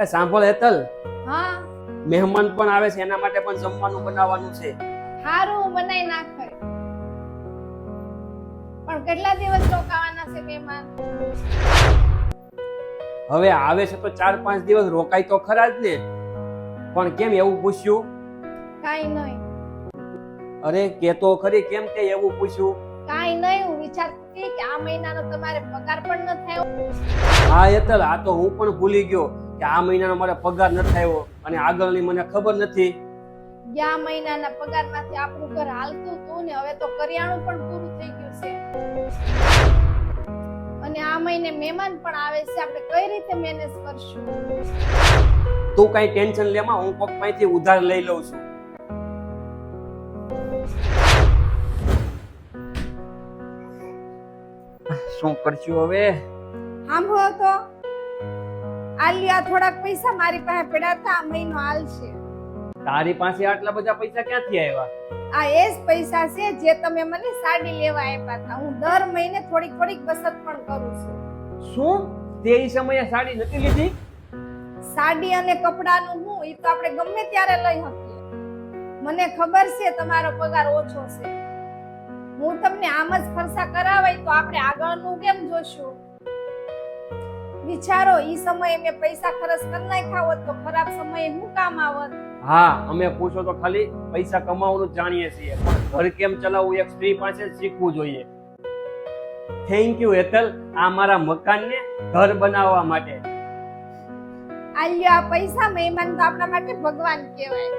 એ સાંભળ હેતલ, હા મહેમાન પણ આવે છે, એના માટે પણ જમવાનું બનાવવાનું છે. હારું બનાવી નાખે. પણ કેટલા દિવસ રોકાવાના છે મહેમાન? હવે આવે છે તો 4-5 દિવસ રોકાય તો ખરા જ ને. પણ કેમ એવું પૂછ્યું? કાઈ નહીં. અરે કે તો ખરી, કેમ તે એવું પૂછ્યું? કાઈ નહીં, હું વિચારતી હતી કે આ મહિનાનો તમારે પગાર પણ ન થયો. હા હેતલ, આ તો હું પણ ભૂલી ગયો કે આ મહિનાનો મારે પગાર ન થયો અને આગળની મને ખબર નથી. ગયા મહિનાના પગારમાંથી આપણું ઘર હાલતું હતું ને હવે તો કરિયાણું પણ પૂરું થઈ ગયું છે. અને આ મહિને મહેમાન પણ આવે છે, આપણે કઈ રીતે મેનેજ કરશું? તું કઈ ટેન્શન લેમાં, હું કોક પાસેથી ઉધાર લઈ લઉં છું. શું કરશું હવે? સાંભળો તો, આલિયા થોડાક પૈસા મારી પાસે પડ્યા હતા, આ મહિનો હાલશે. તારી પાસે આટલા બધા પૈસા ક્યાંથી આવ્યા? આ એ જ પૈસા છે જે તમે મને સાડી લેવા આપ્યા હતા. હું દર મહિને થોડીક થોડીક બચત પણ કરું છું. શું તે ઈ સમયે સાડી નથી લીધી? સાડી અને કપડાનું હું એ તો આપણે ગમે ત્યારે લઈ શકીએ. મને ખબર છે તમારો પગાર ઓછો છે. હું તમને આમ જ ખર્ચા કરાવાય તો આપણે આગળનું કેમ જોશું? વિચારો, ઈ સમયે મેં પૈસા ખર્ચ કરી નાખ્યા હોત તો ખરાબ સમયે હું કામ આવત? હા, અમે પૂછો તો ખાલી પૈસા કમાવાનું જાણીએ છીએ, પણ ઘર કેમ ચલાવવું એક સ્ત્રી પાસે શીખવું જોઈએ. થેન્ક યુ હેતલ, આ મારા મકાનને ઘર બનાવવા માટે. આલિયા, પૈસા મહેમાન તો આપણા માટે ભગવાન કહેવાય.